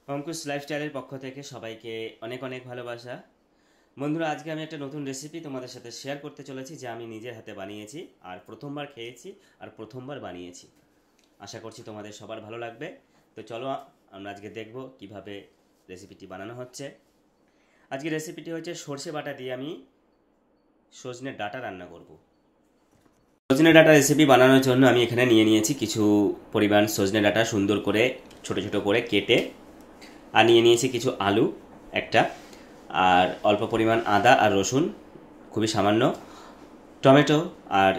অঙ্কুশ লাইফস্টাইলের পক্ষ থেকে সবাইকে অনেক অনেক ভালোবাসা। বন্ধুরা, আজকে আমি একটা নতুন রেসিপি তোমাদের সাথে শেয়ার করতে চলেছি, যা আমি নিজের হাতে বানিয়েছি আর প্রথমবার খেয়েছি আর প্রথমবার বানিয়েছি। আশা করছি তোমাদের সবার ভালো লাগবে। তো চলো আমরা আজকে দেখব কিভাবে রেসিপিটি বানানো হচ্ছে। আজকে রেসিপিটি হচ্ছে সর্ষে বাটা দিয়ে আমি সজনে ডাঁটা রান্না করব। সজনে ডাঁটা রেসিপি বানানোর জন্য আমি এখানে নিয়ে নিয়েছি কিছু পরিমাণ সজনে ডাঁটা সুন্দর করে ছোট ছোট করে কেটে, আর নিয়ে নিয়েছি কিছু আলু একটা, আর অল্প পরিমাণ আদা আর রসুন খুবই সামান্য, টমেটো আর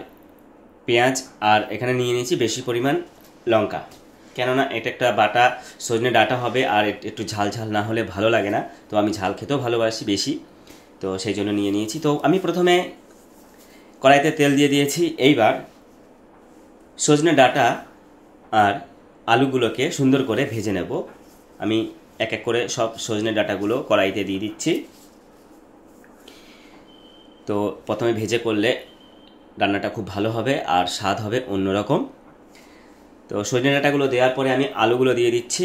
পেঁয়াজ, আর এখানে নিয়ে নিয়েছি বেশি পরিমাণ লঙ্কা, কেননা এটা একটা বাটা সজনে ডাঁটা হবে আর একটু ঝাল ঝাল না হলে ভালো লাগে না। তো আমি ঝাল খেতেও ভালোবাসি বেশি, তো সেই জন্য নিয়ে নিয়েছি। তো আমি প্রথমে কড়াইতে তেল দিয়ে দিয়েছি। এইবার সজনে ডাঁটা আর আলুগুলোকে সুন্দর করে ভেজে নেব। আমি এক এক করে সব সজনে ডাঁটাগুলো কড়াইতে দিয়ে দিচ্ছি। তো প্রথমে ভেজে করলে রান্নাটা খুব ভালো হবে আর স্বাদ হবে অন্যরকম। তো সজনে ডাঁটাগুলো দেওয়ার পরে আমি আলুগুলো দিয়ে দিচ্ছি,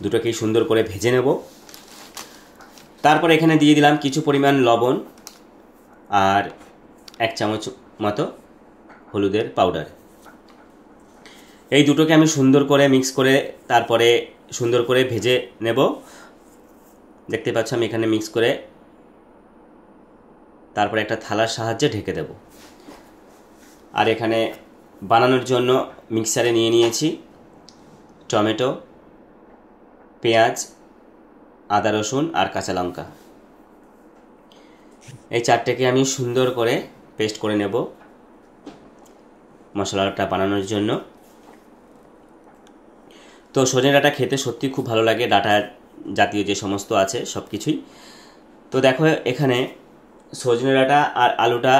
দুটোকেই সুন্দর করে ভেজে নেব। তারপর এখানে দিয়ে দিলাম কিছু পরিমাণ লবণ আর 1 চামচ মতো হলুদের পাউডার। এই দুটোকে আমি সুন্দর করে মিক্স করে তারপরে সুন্দর করে ভেজে নেব। দেখতে পাচ্ছ আমি এখানে মিক্স করে তারপরে একটা থালার সাহায্যে ঢেকে দেব। আর এখানে বানানোর জন্য মিক্সারে নিয়ে নিয়েছি টমেটো, পেঁয়াজ, আদা রসুন আর কাঁচা লঙ্কা। এই চারটেকে আমি সুন্দর করে পেস্ট করে নেব মশলাটা বানানোর জন্য। তো সজনে ডাঁটা খেতে সত্যি খুব ভালো লাগে, ডাঁটা জাতীয় যে সমস্ত আছে সব কিছুই। তো দেখো এখানে সজনে ডাঁটা আর আলুটা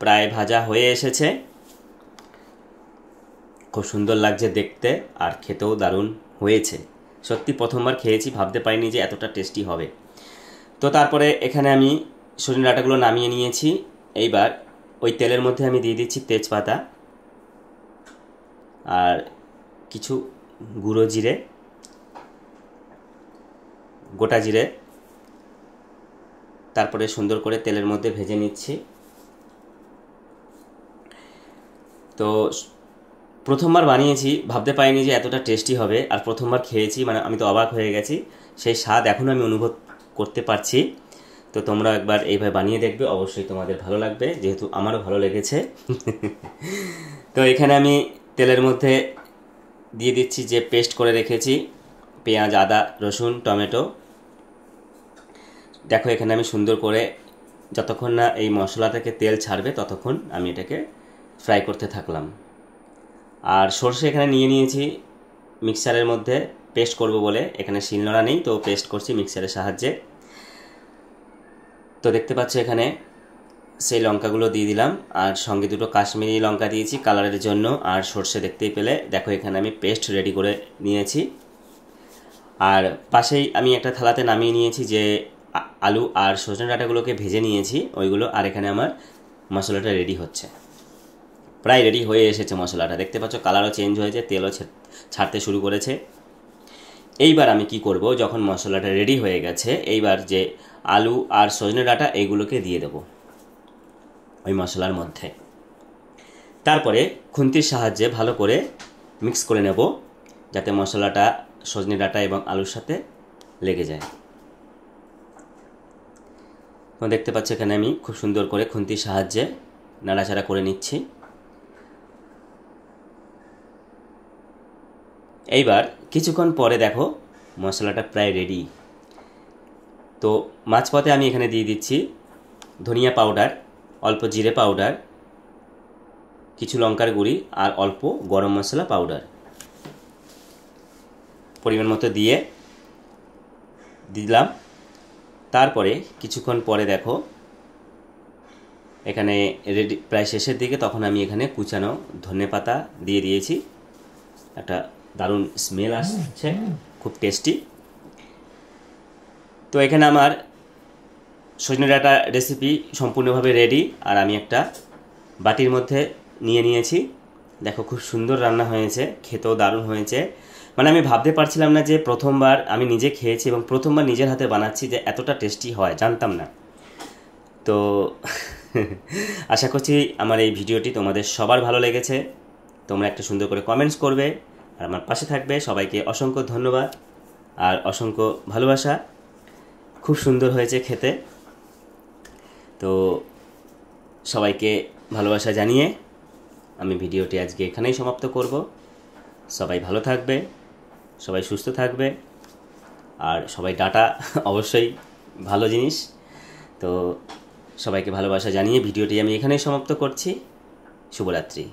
প্রায় ভাজা হয়ে এসেছে, খুব সুন্দর লাগছে দেখতে আর খেতেও দারুণ হয়েছে। সত্যি প্রথমবার খেয়েছি, ভাবতে পারিনি যে এতটা টেস্টি হবে। তো তারপরে এখানে আমি সজনে ডাঁটাগুলো নামিয়ে নিয়েছি। এইবার ওই তেলের মধ্যে আমি দিয়ে দিচ্ছি তেজপাতা আর কিছু গুঁড়ো জিরে, গোটা জিরে, তারপরে সুন্দর করে তেলের মধ্যে ভেজে নিচ্ছি। তো প্রথমবার বানিয়েছি, ভাবতে পারিনি যে এতটা টেস্টি হবে, আর প্রথমবার খেয়েছি, মানে আমি তো অবাক হয়ে গেছি। সেই স্বাদ এখনও আমি অনুভব করতে পারছি। তো তোমরা একবার এইভাবে বানিয়ে দেখবে, অবশ্যই তোমাদের ভালো লাগবে, যেহেতু আমারও ভালো লেগেছে। তো এখানে আমি তেলের মধ্যে দিয়ে দিচ্ছি যে পেস্ট করে রেখেছি পেঁয়াজ, আদা, রসুন, টমেটো। দেখো এখানে আমি সুন্দর করে যতক্ষণ না এই মশলা থেকে তেল ছাড়বে ততক্ষণ আমি এটাকে ফ্রাই করতে থাকলাম। আর সর্ষে এখানে নিয়ে নিয়েছি মিক্সারের মধ্যে পেস্ট করব বলে, এখানে শিলনোড়া নেই তো পেস্ট করছি মিক্সারের সাহায্যে। তো দেখতে পাচ্ছ এখানে সেই লঙ্কাগুলো দিয়ে দিলাম, আর সঙ্গে দুটো কাশ্মীরি লঙ্কা দিয়েছি কালারের জন্য। আর সর্ষে দেখতেই পেলে, দেখো এখানে আমি পেস্ট রেডি করে নিয়েছি। আর পাশেই আমি একটা থালাতে নামিয়ে নিয়েছি যে আলু আর সজনে ডাঁটাগুলোকে ভেজে নিয়েছি ওইগুলো। আর এখানে আমার মশলাটা রেডি হচ্ছে, প্রায় রেডি হয়ে এসেছে মশলাটা। দেখতে পাচ্ছ কালারও চেঞ্জ হয়েছে, তেলও ছাড়তে শুরু করেছে। এইবার আমি কি করব, যখন মশলাটা রেডি হয়ে গেছে, এইবার যে আলু আর সজনে ডাঁটা এইগুলোকে দিয়ে দেব ওই মশলার মধ্যে। তারপরে খুন্তির সাহায্যে ভালো করে মিক্স করে নেব, যাতে মশলাটা সজনে ডাঁটা এবং আলুর সাথে লেগে যায়। তো দেখতে পাচ্ছ এখানে আমি খুব সুন্দর করে খুন্তির সাহায্যে নাড়াচাড়া করে নিচ্ছি। এইবার কিছুক্ষণ পরে দেখো মশলাটা প্রায় রেডি। তো মাঝপথে আমি এখানে দিয়ে দিচ্ছি ধনিয়া পাউডার, অল্প জিরে পাউডার, কিছু লঙ্কার গুঁড়ি আর অল্প গরম মশলা পাউডার পরিমাণ মতো দিয়ে দিলাম। তারপরে কিছুক্ষণ পরে দেখো এখানে রেডি, প্রায় শেষের দিকে, তখন আমি এখানে কুচানো ধনেপাতা দিয়ে দিয়েছি। একটা দারুণ স্মেল আসছে, খুব টেস্টি। তো এখানে আমার সজনে ডাঁটা রেসিপি সম্পূর্ণভাবে রেডি। আর আমি একটা বাটির মধ্যে নিয়ে নিয়েছি। দেখো খুব সুন্দর রান্না হয়েছে, খেতেও দারুণ হয়েছে। মানে আমি ভাবতে পারছিলাম না যে প্রথমবার আমি নিজে খেয়েছি এবং প্রথমবার নিজের হাতে বানাচ্ছি যে এতটা টেস্টি হয়, জানতাম না। তো আশা করছি আমার এই ভিডিওটি তোমাদের সবার ভালো লেগেছে। তোমরা একটা সুন্দর করে কমেন্টস করবে আর আমার পাশে থাকবে। সবাইকে অসংখ্য ধন্যবাদ আর অসংখ্য ভালোবাসা। খুব সুন্দর হয়েছে খেতে। তো সবাইকে ভালোবাসা জানিয়ে আমি ভিডিওটি আজকে এখানেই সমাপ্ত করব। সবাই ভালো থাকবে, সবাই সুস্থ থাকবে, আর সবাই ডাটা অবশ্যই ভালো জিনিস। তো সবাইকে ভালোবাসা জানিয়ে ভিডিওটি আমি এখানেই সমাপ্ত করছি। শুভরাত্রি।